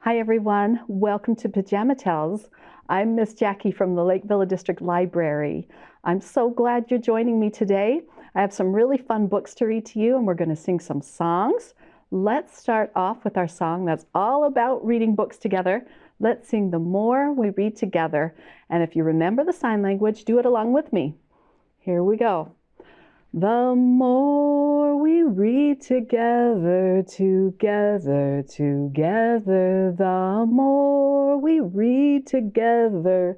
Hi everyone, welcome to Pajama Tales. I'm Miss Jackie from the Lakeville District Library. I'm so glad you're joining me today. I have some really fun books to read to you and we're going to sing some songs. Let's start off with our song that's all about reading books together. Let's sing The More We Read Together. And if you remember the sign language, do it along with me. Here we go. The more we read together, together, together, the more we read together,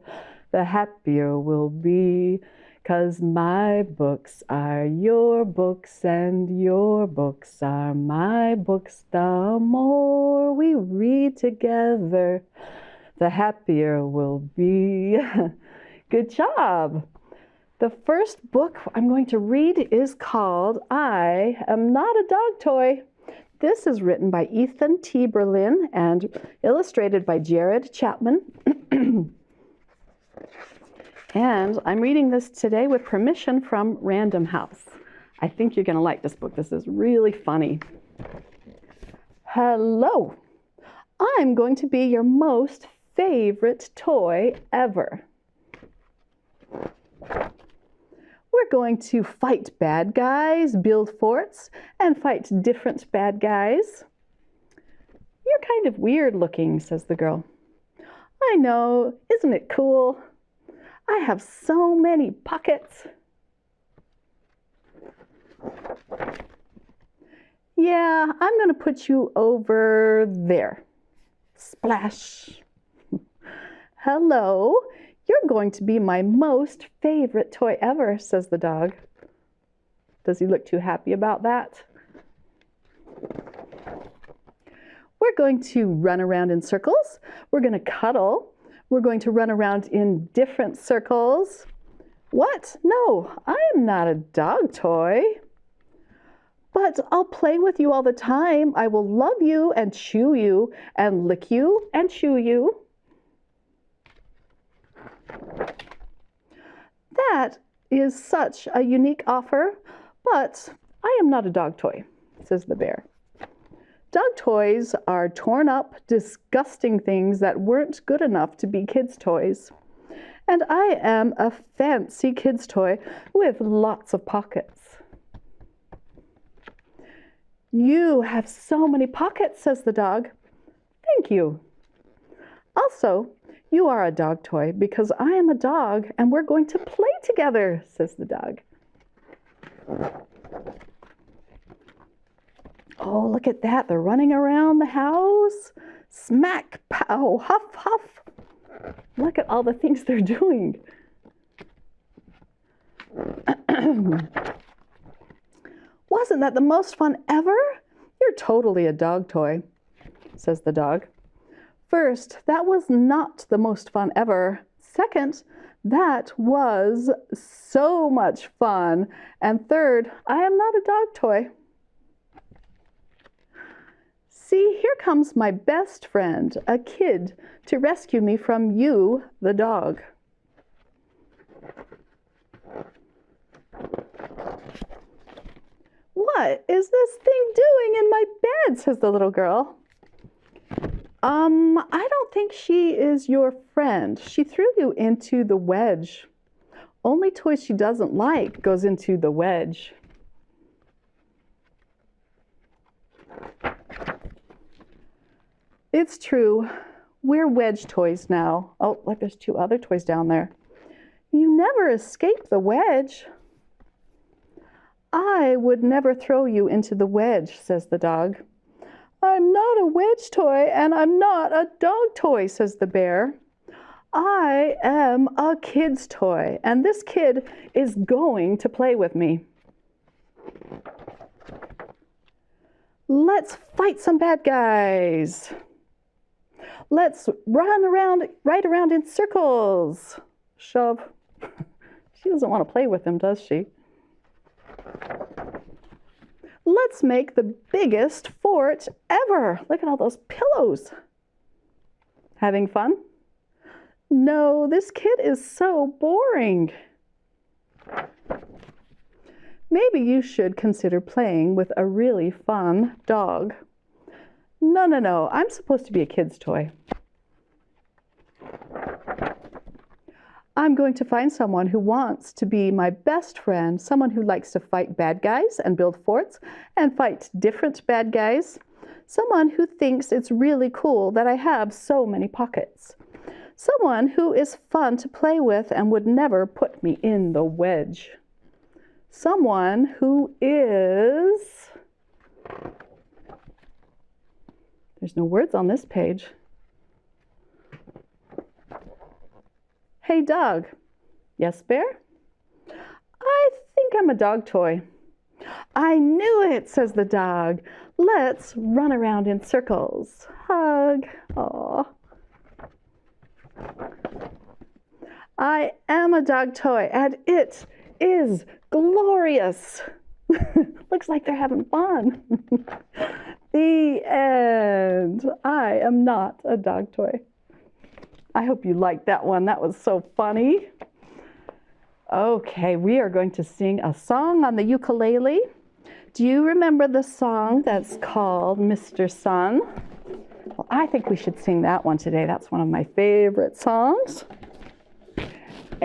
the happier we'll be. 'Cause my books are your books and your books are my books. The more we read together, the happier we'll be. Good job. The first book I'm going to read is called I Am Not a Dog Toy. This is written by Ethan T. Berlin and illustrated by Chapman. And I'm reading this today with permission from Random House. I think you're going to like this book. This is really funny. Hello. I'm going to be your most favorite toy ever. We're going to fight bad guys, build forts, and fight different bad guys. You're kind of weird looking, says the girl. I know, isn't it cool? I have so many pockets. Yeah, I'm going to put you over there. Splash. Hello. You're going to be my most favorite toy ever, says the dog. Does he look too happy about that? We're going to run around in circles. We're going to cuddle. We're going to run around in different circles. What? No, I am not a dog toy. But I'll play with you all the time. I will love you and chew you and lick you and chew you. That is such a unique offer, but I am not a dog toy, says the bear. Dog toys are torn up, disgusting things that weren't good enough to be kids' toys. And I am a fancy kids' toy with lots of pockets. You have so many pockets, says the dog. Thank you. Also, you are a dog toy because I am a dog and we're going to play together, says the dog. Oh, look at that. They're running around the house. Smack, pow, huff, huff. Look at all the things they're doing. Wasn't that the most fun ever? You're totally a dog toy, says the dog. First, that was not the most fun ever. Second, that was so much fun. And third, I am not a dog toy. See, here comes my best friend, a kid, to rescue me from you, the dog. What is this thing doing in my bed, says the little girl. I don't think she is your friend. She threw you into the wedge. Only toys she doesn't like goes into the wedge. It's true. We're wedge toys now. Oh, look, there's two other toys down there. You never escape the wedge. I would never throw you into the wedge, says the dog. I'm not a wedge toy and I'm not a dog toy, says the bear. I am a kid's toy and this kid is going to play with me. Let's fight some bad guys. Let's run around, right around in circles. Shove. She doesn't want to play with him, does she? Let's make the biggest fort ever. Look at all those pillows. Having fun? No, this kid is so boring. Maybe you should consider playing with a really fun dog. No, no, no. I'm supposed to be a kid's toy. I'm going to find someone who wants to be my best friend, someone who likes to fight bad guys and build forts and fight different bad guys, someone who thinks it's really cool that I have so many pockets, someone who is fun to play with and would never put me in the wedge, someone who is... There's no words on this page. Hey, dog. Yes, Bear? I think I'm a dog toy. I knew it, says the dog. Let's run around in circles. Hug. Aw. I am a dog toy, and it is glorious. Looks like they're having fun. The end. I am not a dog toy. I hope you liked that one. That was so funny. Okay, we are going to sing a song on the ukulele. Do you remember the song that's called Mr. Sun? Well, I think we should sing that one today. That's one of my favorite songs.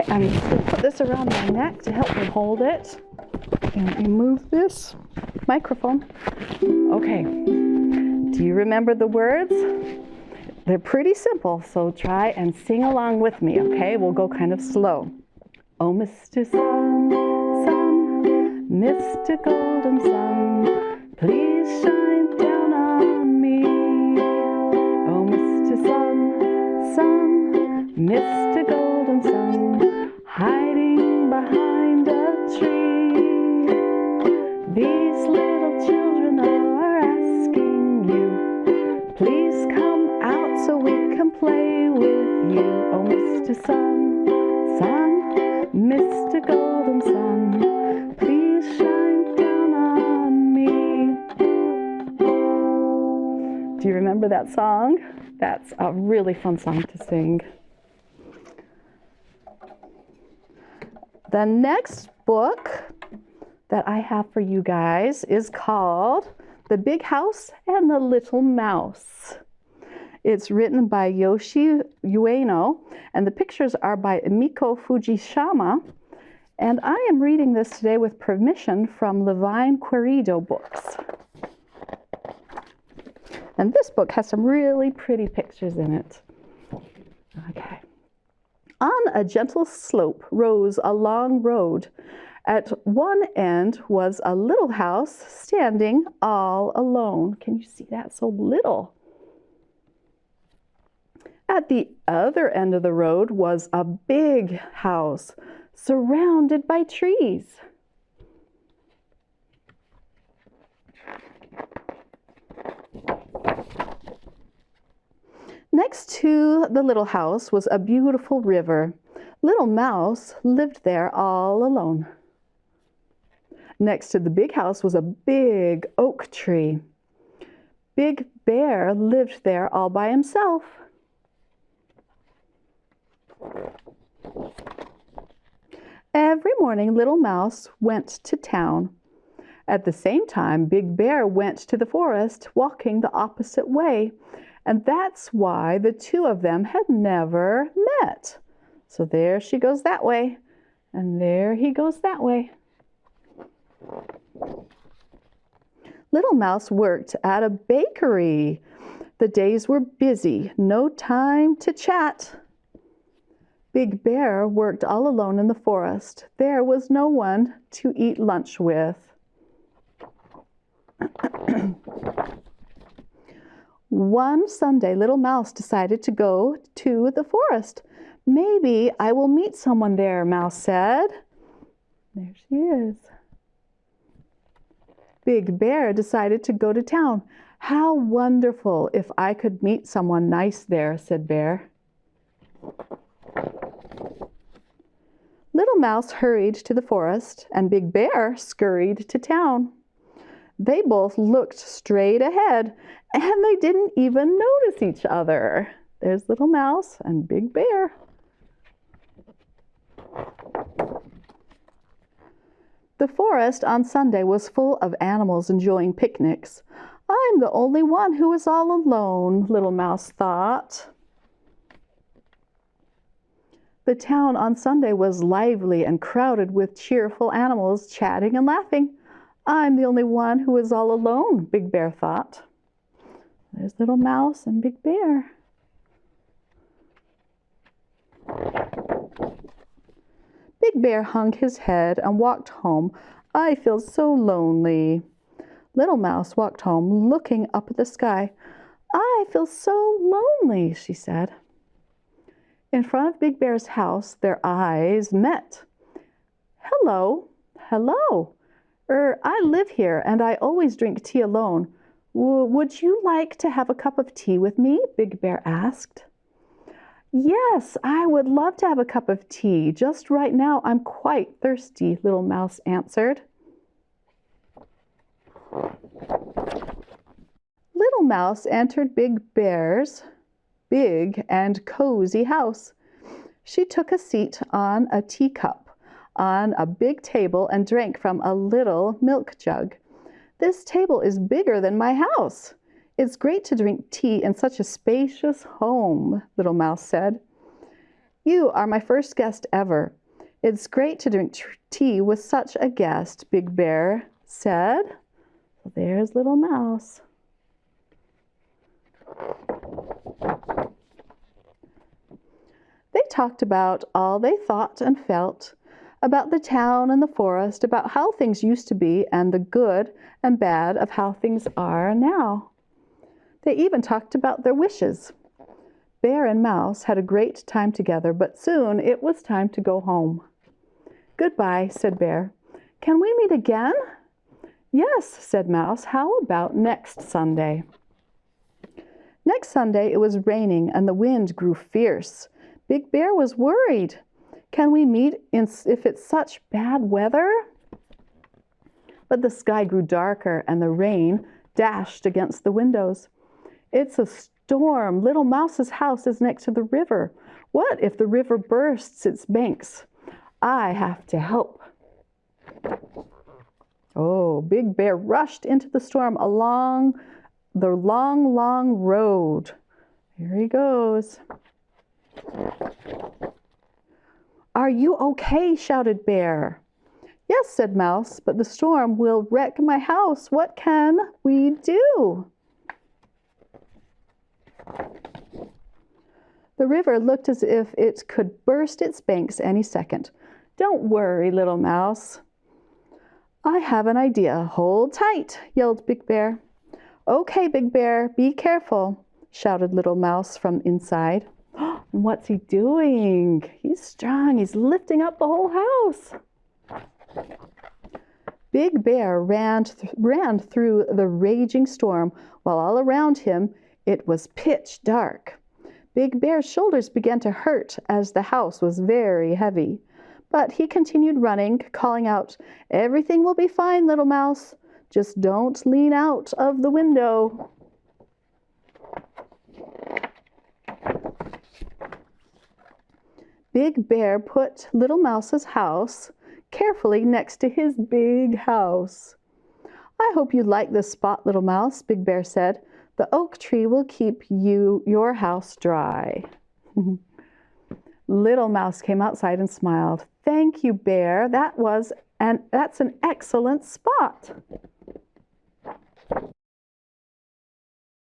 I'm just going to put this around my neck to help me hold it. And remove this microphone. Okay. Do you remember the words? They're pretty simple, so try and sing along with me, okay? We'll go kind of slow. Oh, Mr. Sun, Sun, Mr. Golden Sun, please shine down on me. Oh, Mr. Sun, Sun, Mr. Golden Sun, hiding behind a tree. These little children are asking you, please come out so we can play with you. Oh, Mr. Sun, Sun, Mr. Golden Sun, please shine down on me. Do you remember that song? That's a really fun song to sing. The next book that I have for you guys is called The Big House and the Little Mouse. It's written by Yoshi Ueno, and the pictures are by Emiko Fujishama. And I am reading this today with permission from Levine Querido books. And this book has some really pretty pictures in it. Okay. On a gentle slope rose a long road. At one end was a little house standing all alone. Can you see that? So little. At the other end of the road was a big house surrounded by trees. Next to the little house was a beautiful river. Little Mouse lived there all alone. Next to the big house was a big oak tree. Big Bear lived there all by himself. Every morning, Little Mouse went to town. At the same time, Big Bear went to the forest, walking the opposite way. And that's why the two of them had never met. So there she goes that way, and there he goes that way. Little Mouse worked at a bakery. The days were busy, no time to chat. Big Bear worked all alone in the forest. There was no one to eat lunch with. One Sunday, Little Mouse decided to go to the forest. Maybe I will meet someone there, Mouse said. There she is. Big Bear decided to go to town. How wonderful if I could meet someone nice there, said Bear. Little Mouse hurried to the forest, and Big Bear scurried to town. They both looked straight ahead, and they didn't even notice each other. There's Little Mouse and Big Bear. The forest on Sunday was full of animals enjoying picnics. I I'm the only one who is all alone, Little Mouse thought. The town on Sunday was lively and crowded with cheerful animals chatting and laughing. I'm the only one who is all alone, Big Bear thought. There's Little Mouse and Big Bear. Big Bear hung his head and walked home. I feel so lonely. Little Mouse walked home, looking up at the sky. I feel so lonely, she said. In front of Big Bear's house, their eyes met. Hello, hello. I live here and I always drink tea alone. Would you like to have a cup of tea with me? Big Bear asked. Yes, I would love to have a cup of tea. Just right now, I'm quite thirsty, Little Mouse answered. Little Mouse entered Big Bear's big and cozy house. She took a seat on a teacup on a big table and drank from a little milk jug. This table is bigger than my house. It's great to drink tea in such a spacious home, Little Mouse said. You are my first guest ever. It's great to drink tea with such a guest, Big Bear said. So there's Little Mouse. They talked about all they thought and felt, about the town and the forest, about how things used to be and the good and bad of how things are now. They even talked about their wishes. Bear and Mouse had a great time together, but soon it was time to go home. Goodbye, said Bear. Can we meet again? Yes, said Mouse. How about next Sunday? Next Sunday it was raining and the wind grew fierce. Big Bear was worried. Can we meet if it's such bad weather? But the sky grew darker and the rain dashed against the windows. It's a storm. Little Mouse's house is next to the river. What if the river bursts its banks? I have to help. Oh, Big Bear rushed into the storm along the long, long road. Here he goes. Are you okay? Shouted Bear. Yes, said Mouse, but the storm will wreck my house. What can we do? The river looked as if it could burst its banks any second. Don't worry, Little Mouse. I have an idea. Hold tight, yelled Big Bear. Okay, Big Bear, be careful, shouted Little Mouse from inside. What's he doing? He's strong. He's lifting up the whole house. Big Bear ran through the raging storm, while all around him it was pitch dark. Big Bear's shoulders began to hurt as the house was very heavy. But he continued running, calling out, "Everything will be fine, Little Mouse. Just don't lean out of the window." Big Bear put Little Mouse's house carefully next to his big house. I hope you like this spot, Little Mouse, Big Bear said. The oak tree will keep your house dry. Little Mouse came outside and smiled. Thank you, Bear. That's an excellent spot.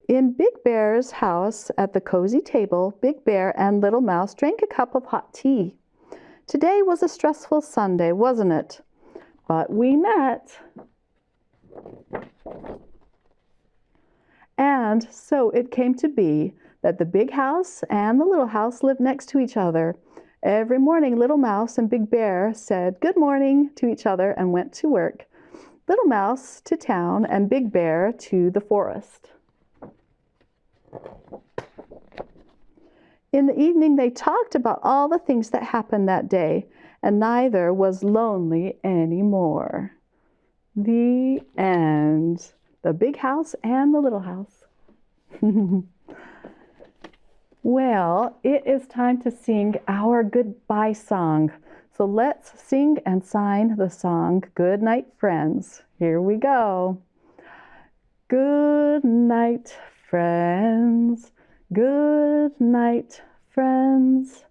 In Big Bear's house at the cozy table, Big Bear and Little Mouse drank a cup of hot tea. Today was a stressful Sunday, wasn't it? But we met. And so it came to be that the big house and the little house lived next to each other. Every morning, Little Mouse and Big Bear said good morning to each other and went to work. Little Mouse to town and Big Bear to the forest. In the evening, they talked about all the things that happened that day, and neither was lonely anymore. The end. The big house and the little house. Well, it is time to sing our goodbye song. So let's sing and sign the song, Good Night, Friends. Here we go. Good night, friends. Good night, friends.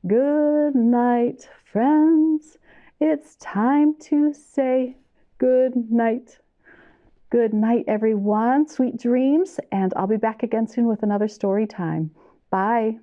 Good night, friends. It's time to say good night. Good night, everyone. Sweet dreams, and I'll be back again soon with another story time. Bye.